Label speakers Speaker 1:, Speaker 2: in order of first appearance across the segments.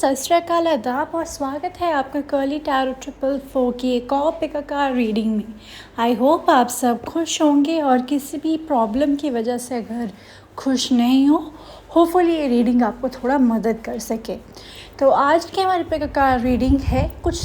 Speaker 1: सत श्री अकाल, आदाब और स्वागत है आपका कर्ली टैरो 444 की एक और पिकाकार रीडिंग में। आई होप आप सब खुश होंगे और किसी भी प्रॉब्लम की वजह से अगर खुश नहीं हो, होपफुली ये रीडिंग आपको थोड़ा मदद कर सके। तो आज की हमारी पिकाकार रीडिंग है कुछ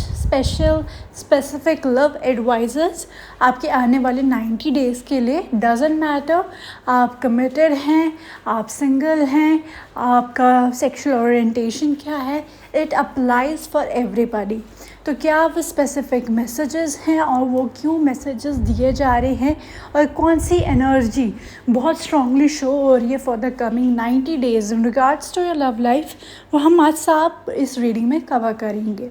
Speaker 1: स्पेसिफिक लव एडवाइजर्स आपके आने वाले 90 डेज़ के लिए। डजेंट मैटर आप कमिटेड हैं, आप सिंगल हैं, आपका सेक्सुअल ओरिएंटेशन क्या है, इट अप्लाइज फॉर एवरीबॉडी। तो क्या वो स्पेसिफिक मैसेजेस हैं और वो क्यों मैसेजेस दिए जा रहे हैं और कौन सी एनर्जी बहुत स्ट्रांगली शो हो रही है for the coming 90 days in regards to your love life, वो हम आज साफ इस रीडिंग में कवर करेंगे।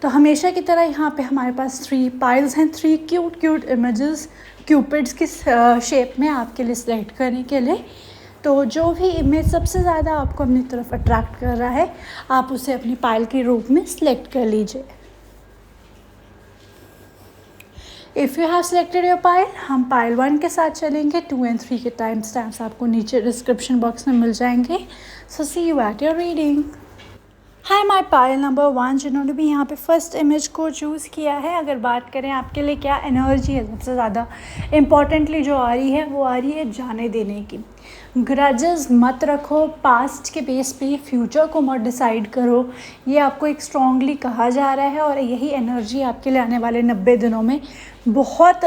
Speaker 1: तो हमेशा की तरह यहाँ पे हमारे पास 3 पाइल्स हैं, 3 क्यूट इमेजेस क्यूपिड्स की शेप में आपके लिए सिलेक्ट करने के लिए। तो जो भी इमेज सबसे ज़्यादा आपको अपनी तरफ अट्रैक्ट कर रहा है, आप उसे अपनी पाइल के रूप में सिलेक्ट कर लीजिए। If you have selected your pile, हम पाइल 1 के साथ चलेंगे। 2 और 3 के टाइम स्टैम्प्स आपको नीचे डिस्क्रिप्शन बॉक्स में मिल जाएंगे। So see you at your reading. Hi my pile number 1, जिन्होंने भी यहाँ पे फर्स्ट इमेज को चूज़ किया है, अगर बात करें आपके लिए क्या एनर्जी है सबसे ज़्यादा इम्पॉर्टेंटली जो आ रही है, वो आ रही है जाने देने की। ग्रजेस मत रखो, पास्ट के बेस पे फ्यूचर को मत डिसाइड करो, ये आपको एक स्ट्रांगली कहा जा रहा है और यही एनर्जी आपके लिए आने वाले 90 दिनों में बहुत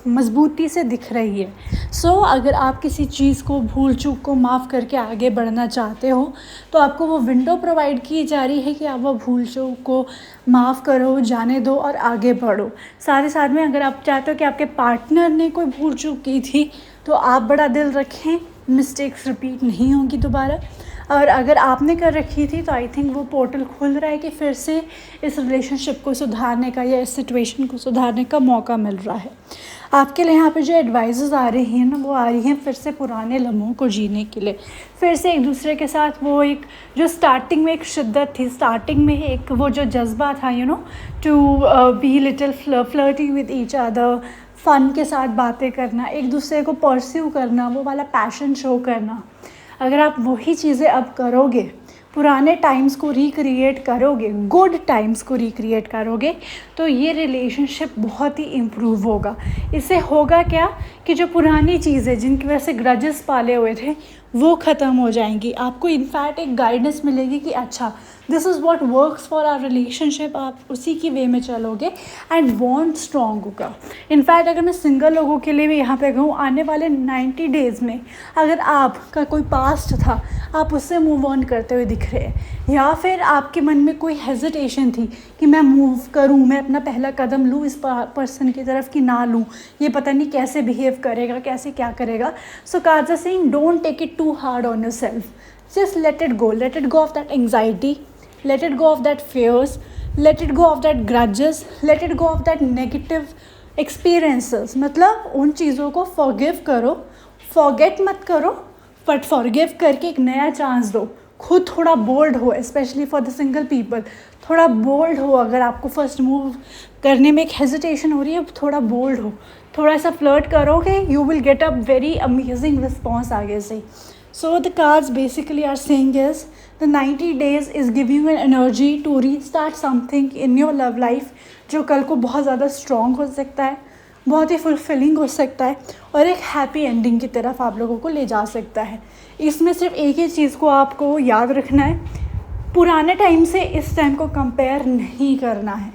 Speaker 1: मज़बूती से दिख रही है। सो अगर आप किसी चीज़ को भूल चूक को माफ़ करके आगे बढ़ना चाहते हो, तो आपको वो विंडो प्रोवाइड की जा रही है कि आप वो भूल चूक को माफ़ करो, जाने दो और आगे बढ़ो। साथ ही साथ में अगर आप चाहते हो कि आपके पार्टनर ने कोई भूल चूक की थी, तो आप बड़ा दिल रखें, मिस्टेक्स रिपीट नहीं होंगी दोबारा। और अगर आपने कर रखी थी, तो आई थिंक वो पोर्टल खुल रहा है कि फिर से इस रिलेशनशिप को सुधारने का या इस सिचुएशन को सुधारने का मौका मिल रहा है। आपके लिए यहाँ पे जो एडवाइजेस आ रही हैं ना, वो आ रही हैं फिर से पुराने लम्हों को जीने के लिए, फिर से एक दूसरे के साथ वो एक जो स्टार्टिंग में एक शिद्दत थी, स्टार्टिंग में एक वो जो जज्बा था, you know, to be little flirty with each other, fun के साथ बातें करना, एक दूसरे को परस्यू करना, वो वाला पैशन शो करना। अगर आप वही चीज़ें अब करोगे, पुराने टाइम्स को रिक्रिएट करोगे, गुड टाइम्स को रिक्रिएट करोगे, तो ये रिलेशनशिप बहुत ही इम्प्रूव होगा। इससे होगा क्या कि जो पुरानी चीज़ें जिनकी वजह से ग्रजेस पाले हुए थे, वो ख़त्म हो जाएंगी। आपको इनफैक्ट एक गाइडेंस मिलेगी कि अच्छा, this is what works for our relationship, आप उसी की वे में चलोगे एंड बॉन्ड स्ट्रॉन्ग होगा। इनफैक्ट अगर मैं सिंगल लोगों के लिए भी यहाँ पे कहूँ, आने वाले 90 डेज़ में अगर आपका कोई पास्ट था, आप उससे मूव ऑन करते हुए दिख रहे हैं, या फिर आपके मन में कोई हेजिटेशन थी कि मैं मूव करूं, मैं अपना पहला कदम लूं इस पर्सन की तरफ कि ना लूं, ये पता नहीं कैसे बिहेव करेगा, कैसे क्या करेगा। So cards are saying don't take it too hard on yourself, just let it go of that anxiety, let it go of that fears, let it go of that grudges, let it go of that negative experiences। मतलब उन चीज़ों को forgive करो, forget मत करो, but forgive करके एक नया चांस दो। खुद थोड़ा बोल्ड हो, specially for the single people, थोड़ा बोल्ड हो। अगर आपको फर्स्ट मूव करने में एक हेजिटेशन हो रही है, थोड़ा बोल्ड हो, थोड़ा सा फ्लर्ट करोगे, you will get a very amazing response आगे से। So the cards basically are saying is the 90 days is giving you an energy to restart something in your love life, जो कल को बहुत ज़्यादा स्ट्रॉन्ग हो सकता है, बहुत ही फुलफिलिंग हो सकता है और एक हैप्पी एंडिंग की तरफ आप लोगों को ले जा सकता है। इसमें सिर्फ एक ही चीज़ को आपको याद रखना है, पुराने टाइम से इस टाइम को कंपेयर नहीं करना है,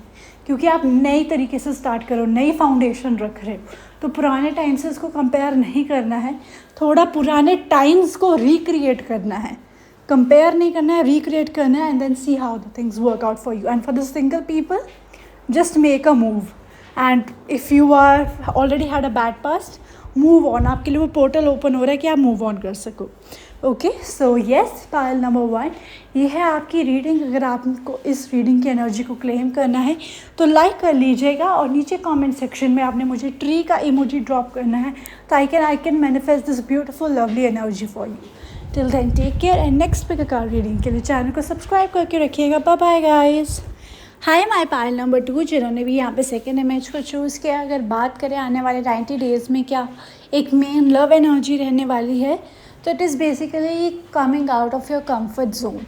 Speaker 1: क्योंकि आप नई तरीके से स्टार्ट करो, नई फाउंडेशन रख रहे हो, तो पुराने टाइम से इसको कंपेयर नहीं करना है। थोड़ा पुराने टाइम्स को रिक्रिएट करना है, कंपेयर नहीं करना है, रिक्रिएट करना है, and then see how the things work out for you. And for the single people, just make a move, and if you are already had a bad past, move on. आपके लिए वो portal open हो रहा है कि आप move on कर सको। Okay, so yes, pile number 1 ये है आपकी रीडिंग। अगर आपको इस रीडिंग की एनर्जी को क्लेम करना है, तो लाइक कर लीजिएगा और नीचे कमेंट सेक्शन में आपने मुझे ट्री का इमोजी ड्रॉप करना है, तो I can manifest this beautiful lovely energy for you. Till then take care and next pick a card reading के लिए चैनल को सब्सक्राइब करके रखिएगा। Bye bye guys. Hi my pile number 2, जिन्होंने भी यहाँ पे सेकेंड इमेज को चूज़ किया। अगर बात करें आने वाले 90 डेज़ में क्या एक मेन लव एनर्जी रहने वाली है, तो it is basically coming out of your comfort zone.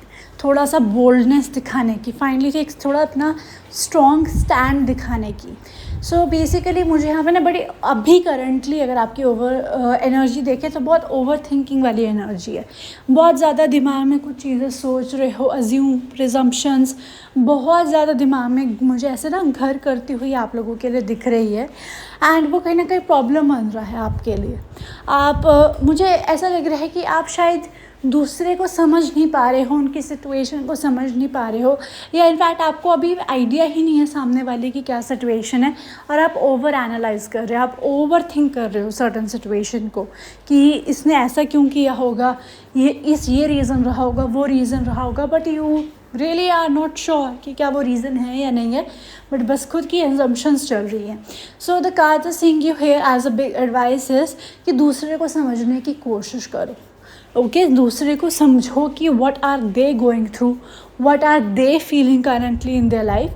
Speaker 1: थोड़ा सा बोल्डनेस दिखाने की, फाइनली एक थोड़ा अपना स्ट्रॉन्ग स्टैंड दिखाने की। सो बेसिकली मुझे यहाँ पे ना बड़ी अभी करंटली अगर आपकी ओवर एनर्जी देखें तो बहुत ओवर थिंकिंग वाली एनर्जी है। बहुत ज़्यादा दिमाग में कुछ चीज़ें सोच रहे हो, अज्यूम, प्रिजम्पशंस बहुत ज़्यादा दिमाग में मुझे ऐसे ना घर करती हुई आप लोगों के लिए दिख रही है। एंड वो कहीं ना कहीं प्रॉब्लम बन रहा है आपके लिए। मुझे ऐसा लग रहा है कि आप शायद दूसरे को समझ नहीं पा रहे हो, उनकी सिचुएशन को समझ नहीं पा रहे हो, या इनफैक्ट आपको अभी आइडिया ही नहीं है सामने वाले की क्या सिचुएशन है, और आप ओवर एनालाइज कर रहे हो, आप ओवर थिंक कर रहे हो सर्टन सिचुएशन को कि इसने ऐसा क्यों किया होगा, ये रीज़न रहा होगा, वो रीज़न रहा होगा, but you really are not sure कि क्या वो रीज़न है या नहीं है, बट बस खुद की एजम्पशंस चल रही हैं। So the card saying you here as a big advice is कि दूसरे को समझने की कोशिश करो। ओके, दूसरे को समझो कि what are they going through, what are they feeling currently in their life,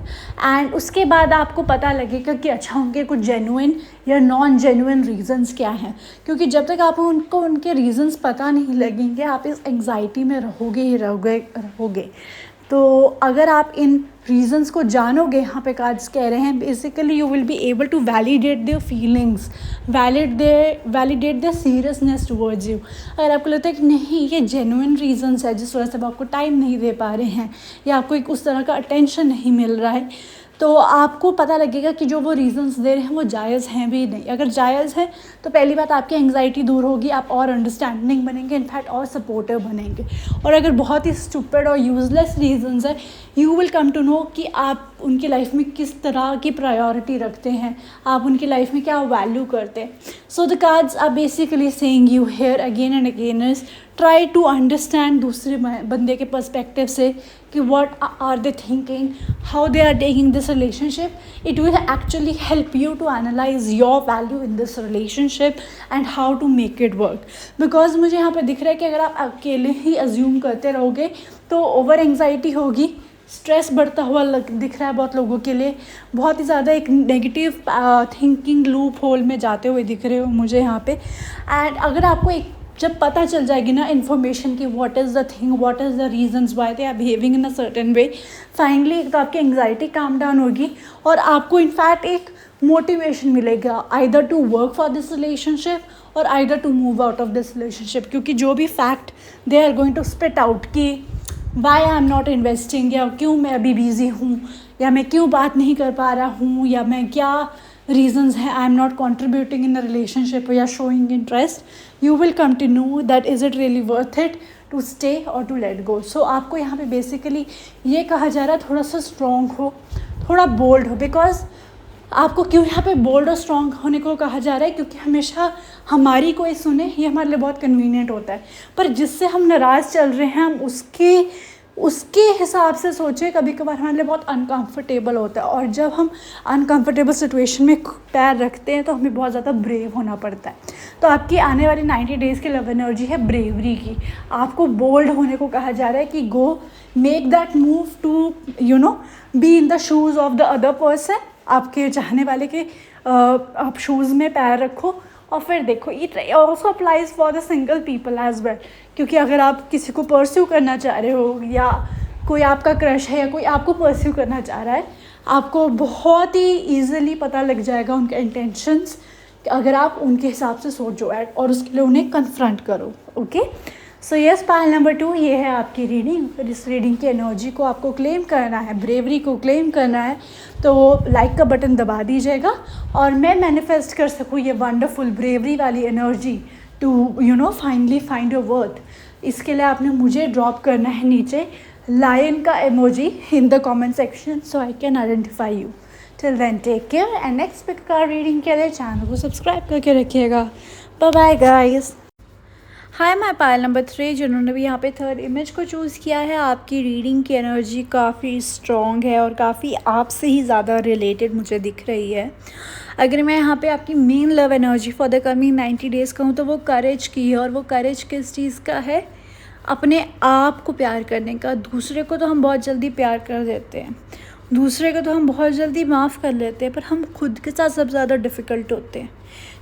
Speaker 1: and उसके बाद आपको पता लगेगा कि अच्छा उनके कुछ जेन्युइन या नॉन जेन्युइन रीजंस क्या हैं। क्योंकि जब तक आप उनको उनके रीजंस पता नहीं लगेंगे आप इस एंग्जाइटी में रहोगे ही रहोगे। तो अगर आप इन रीजंस को जानोगे, यहाँ पे कार्ड्स कह रहे हैं basically you will be able to validate their feelings, validate their seriousness towards you. अगर आपको लगता है कि नहीं ये जेन्युइन रीजंस है जिस वजह से आप आपको टाइम नहीं दे पा रहे हैं या आपको एक उस तरह का अटेंशन नहीं मिल रहा है, तो आपको पता लगेगा कि जो वो रीज़न्स दे रहे हैं वो जायज़ हैं भी नहीं। अगर जायज़ है तो पहली बात आपकी एंग्जाइटी दूर होगी, आप और अंडरस्टैंडिंग बनेंगे, इनफैक्ट और सपोर्टिव बनेंगे। और अगर बहुत ही स्टूपिड और यूज़लेस रीजंस है, you will come to know कि आप उनकी लाइफ में किस तरह की प्रायोरिटी रखते हैं, आप उनकी लाइफ में क्या वैल्यू करते हैं। So the cards are basically saying you here again and again is try to understand दूसरे बंदे के पर्सपेक्टिव से कि what are they thinking, how they are taking this relationship. It will actually help you to analyse your value in this relationship and how to make it work. Because मुझे यहाँ पे दिख रहा है कि अगर आप अकेले ही अज्यूम करते रहोगे तो ओवर एंग्जाइटी होगी, स्ट्रेस बढ़ता हुआ दिख रहा है बहुत लोगों के लिए, बहुत ही ज़्यादा एक नेगेटिव थिंकिंग लूप होल में जाते हुए दिख रहे हो मुझे यहाँ पे। एंड अगर आपको एक जब पता चल जाएगी ना इन्फॉर्मेशन की what is the thing, what is the reasons why they are behaving in a certain way, finally एक तो आपकी एंग्जाइटी काम डाउन होगी और आपको इनफैक्ट एक मोटिवेशन मिलेगा either to work for this relationship और either to move out of this relationship. क्योंकि जो भी fact they are going to spit out कि why I am not investing, या क्यों मैं अभी बिजी हूँ, या मैं क्यों बात नहीं कर पा रहा हूँ, या मैं क्या रीजंस हैं I am not contributing in the relationship या showing interest, you will come to know that is it really worth it to stay और टू लेट गो। सो आपको यहाँ पे बेसिकली ये कहा जा रहा है थोड़ा सा स्ट्रॉन्ग हो, थोड़ा बोल्ड हो। बिकॉज आपको क्यों यहाँ पे बोल्ड और स्ट्रॉन्ग होने को कहा जा रहा है, क्योंकि हमेशा हमारी कोई सुने ये हमारे लिए बहुत कन्वीनियंट होता है, पर जिससे हम नाराज़ चल रहे हैं हम उसके हिसाब से सोचें कभी कभार हमारे लिए बहुत अनकंफर्टेबल होता है। और जब हम अनकंफर्टेबल सिचुएशन में पैर रखते हैं तो हमें बहुत ज़्यादा ब्रेव होना पड़ता है। तो आपकी आने वाली 90 डेज़ की लव एनर्जी है ब्रेवरी की। आपको बोल्ड होने को कहा जा रहा है कि go make that move to be in the shoes of the other person. आपके चाहने वाले के आप शूज़ में पैर रखो और फिर देखो। It also applies for the single people as well, क्योंकि अगर आप किसी को परस्यू करना चाह रहे हो या कोई आपका क्रश है या कोई आपको परस्यू करना चाह रहा है, आपको बहुत ही ईजिली पता लग जाएगा उनके इंटेंशंस अगर आप उनके हिसाब से सोचो और उसके लिए उन्हें कन्फ्रंट करो। Okay, so yes, pile number 2 ये है आपकी रीडिंग। फिर इस रीडिंग की एनर्जी को आपको क्लेम करना है, ब्रेवरी को क्लेम करना है, तो लाइक का बटन दबा दीजिएगा और मैं मैनिफेस्ट कर सकूँ ये वंडरफुल ब्रेवरी वाली energy to finally find your worth. इसके लिए आपने मुझे ड्रॉप करना है नीचे लायन का emoji in the comment section so I can identify you. Till then take care and next pick का रीडिंग के लिए चैनल को सब्सक्राइब करके रखिएगा। Bye bye guys. Hi my pile number 3 जिन्होंने भी यहाँ पे थर्ड इमेज को चूज़ किया है, आपकी रीडिंग की एनर्जी काफ़ी स्ट्रॉन्ग है और काफ़ी आपसे ही ज़्यादा रिलेटेड मुझे दिख रही है। अगर मैं यहाँ पे आपकी main love energy for the coming 90 days कहूँ तो वो करेज की है। और वो करेज किस चीज़ का है? अपने आप को प्यार करने का। दूसरे को तो हम बहुत जल्दी प्यार कर देते हैं, दूसरे को तो हम बहुत जल्दी माफ़ कर लेते हैं, पर हम खुद के साथ सबसे ज़्यादा डिफ़िकल्ट होते हैं।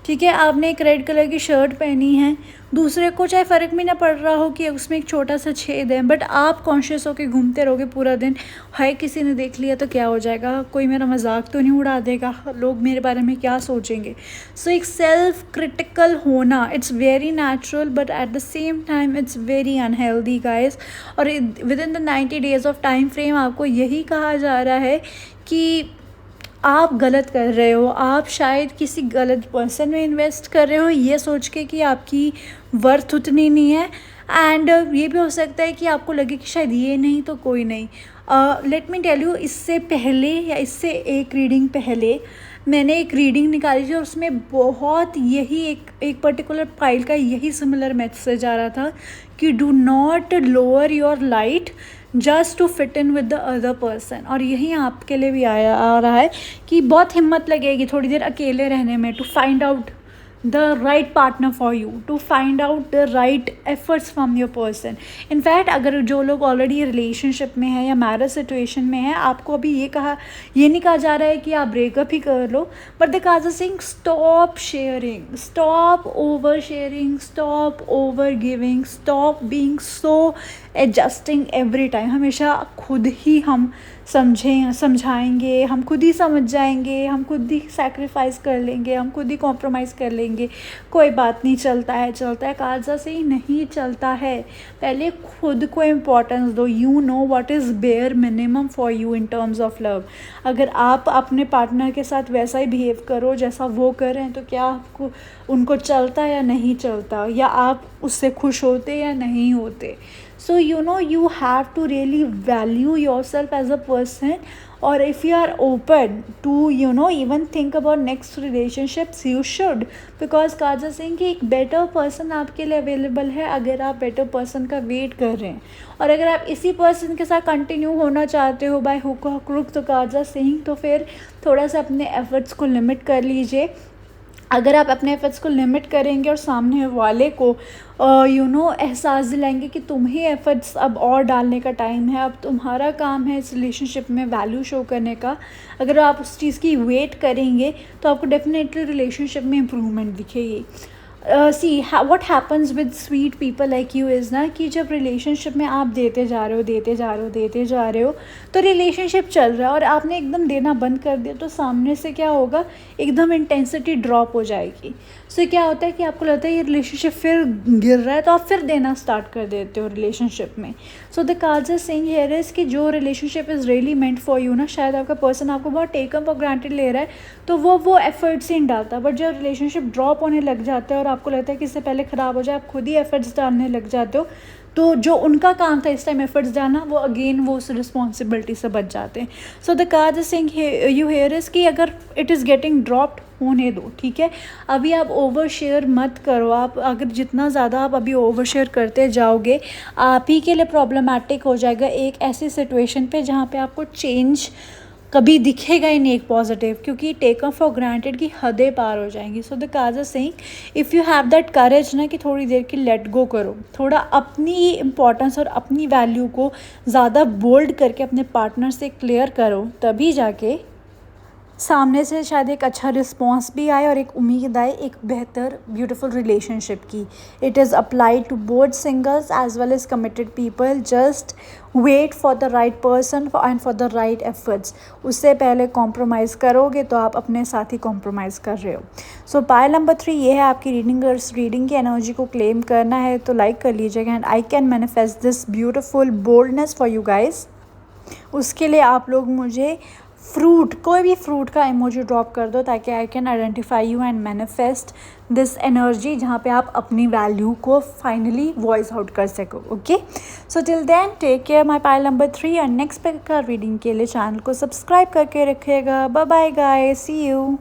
Speaker 1: ठीक है, आपने एक रेड कलर की शर्ट पहनी है, दूसरे को चाहे फ़र्क भी ना पड़ रहा हो कि उसमें एक छोटा सा छेद है, बट आप कॉन्शियस होकर घूमते रहोगे पूरा दिन, हाय किसी ने देख लिया तो क्या हो जाएगा, कोई मेरा मजाक तो नहीं उड़ा देगा, लोग मेरे बारे में क्या सोचेंगे। सो एक सेल्फ क्रिटिकल होना, it's very natural but at the same time it's very unhealthy guys. और within the 90 days of time frame आपको यही कहा जा रहा है कि आप गलत कर रहे हो, आप शायद किसी गलत पर्सन में इन्वेस्ट कर रहे हो ये सोच के कि आपकी वर्थ उतनी नहीं है। एंड ये भी हो सकता है कि आपको लगे कि शायद ये नहीं तो कोई नहीं। लेट मी टेल यू, इससे पहले या इससे एक रीडिंग पहले मैंने एक रीडिंग निकाली थी और उसमें बहुत यही एक पर्टिकुलर पाइल का यही सिमिलर मैसेज आ रहा था कि do not lower your light just to fit in with the other person. और यही आपके लिए भी आ रहा है कि बहुत हिम्मत लगेगी थोड़ी देर अकेले रहने में, to find out the right partner for you, to find out the right efforts from your person. In fact अगर जो लोग ऑलरेडी रिलेशनशिप में है या मैरिज सिचुएशन में है, आपको अभी ये नहीं कहा जा रहा है कि आप ब्रेकअप ही कर लो, but the causing stop sharing, stop over sharing, stop over giving, stop being so adjusting every time. हमेशा खुद ही हम समझाएंगे, हम खुद ही समझ जाएंगे, हम खुद ही सैक्रिफाइस कर लेंगे, हम खुद ही कॉम्प्रोमाइज़ कर लेंगे, कोई बात नहीं, चलता है काजा से ही नहीं चलता है। पहले खुद को इम्पोर्टेंस दो, you know what is bare minimum for you in terms of love. अगर आप अपने पार्टनर के साथ वैसा ही बिहेव करो जैसा वो कर रहे हैं तो क्या आपको उनको चलता या नहीं चलता, या आप उससे खुश होते या नहीं होते। So you have to really value yourself as a person, or if you are open to even think about next relationships, you should, because Kaza Singh कि एक बेटर पर्सन आपके लिए अवेलेबल है अगर आप बेटर पर्सन का वेट कर रहे हैं। और अगर आप इसी पर्सन के साथ कंटिन्यू होना चाहते हो बाय हुक और क्रुक तो काजा सिंह, तो फिर थोड़ा सा अपने एफर्ट्स को लिमिट कर लीजिए। अगर आप अपने एफर्ट्स को लिमिट करेंगे और सामने वाले को एहसास दिलाएंगे कि तुम ही एफर्ट्स अब और डालने का टाइम है, अब तुम्हारा काम है इस रिलेशनशिप में वैल्यू शो करने का, अगर आप उस चीज़ की वेट करेंगे तो आपको डेफिनेटली रिलेशनशिप में इम्प्रूवमेंट दिखेगी। See what happens with sweet people like you is ना कि जब रिलेशनशिप में आप देते जा रहे हो तो रिलेशनशिप चल रहा है और आपने एकदम देना बंद कर दिया तो सामने से क्या होगा, एकदम इंटेंसिटी ड्रॉप हो जाएगी। सो क्या होता है कि आपको लगता है ये रिलेशनशिप फिर गिर रहा है तो आप फिर देना स्टार्ट कर देते हो रिलेशनशिप में। So the cause is saying here is कि जो relationship is really meant for you ना, शायद आपका पर्सन आपको बहुत टेकन फॉर ग्रांटेड ले रहा है तो वो एफर्ट्स ही नहीं डालता, बट जब रिलेशनशिप ड्रॉप होने लग जाता है और आपको लगता है कि इससे पहले ख़राब हो जाए, आप खुद ही एफर्ट्स डालने लग जाते हो, तो जो उनका काम था इस टाइम एफर्ट्स डालना, वो अगेन वो उस रिस्पॉन्सिबिलिटी से बच जाते हैं। So the cause is saying you here is कि अगर इट इज़ गेटिंग ड्रॉप्ड होने दो, ठीक है, अभी आप ओवर शेयर मत करो। आप अगर जितना ज़्यादा आप अभी ओवर शेयर करते जाओगे आप ही के लिए प्रॉब्लमेटिक हो जाएगा एक ऐसी सिचुएशन पे जहाँ पे आपको चेंज कभी दिखेगा ही नहीं एक पॉजिटिव, क्योंकि टेकन फॉर ग्रांटेड की हदें पार हो जाएंगी। So the cause is saying if you have that courage ना कि थोड़ी देर की लेट गो करो, थोड़ा अपनी इंपॉर्टेंस और अपनी वैल्यू को ज़्यादा बोल्ड करके अपने पार्टनर से क्लियर करो, तभी जाके सामने से शायद एक अच्छा रिस्पॉन्स भी आए और एक उम्मीद आए एक बेहतर ब्यूटीफुल रिलेशनशिप की। It is applied to both singles as well as committed people. Just wait for the right person and for the right efforts. उससे पहले कॉम्प्रोमाइज़ करोगे तो आप अपने साथ ही कॉम्प्रोमाइज़ कर रहे हो। सो पायल नंबर 3 ये है आपकी रीडिंग। अगर इस रीडिंग की एनर्जी को क्लेम करना है तो लाइक कर लीजिएगा and I can manifest this beautiful boldness for you guys. उसके लिए आप लोग मुझे कोई भी फ्रूट का इमोजी ड्रॉप कर दो ताकि आई can identify you and manifest this energy, जहाँ पे आप अपनी वैल्यू को फाइनली वॉइस आउट कर सको। Okay, so till then take care my pile number 3 और नेक्स्ट पे का रीडिंग के लिए चैनल को सब्सक्राइब करके रखिएगा। Bye bye guys, see you.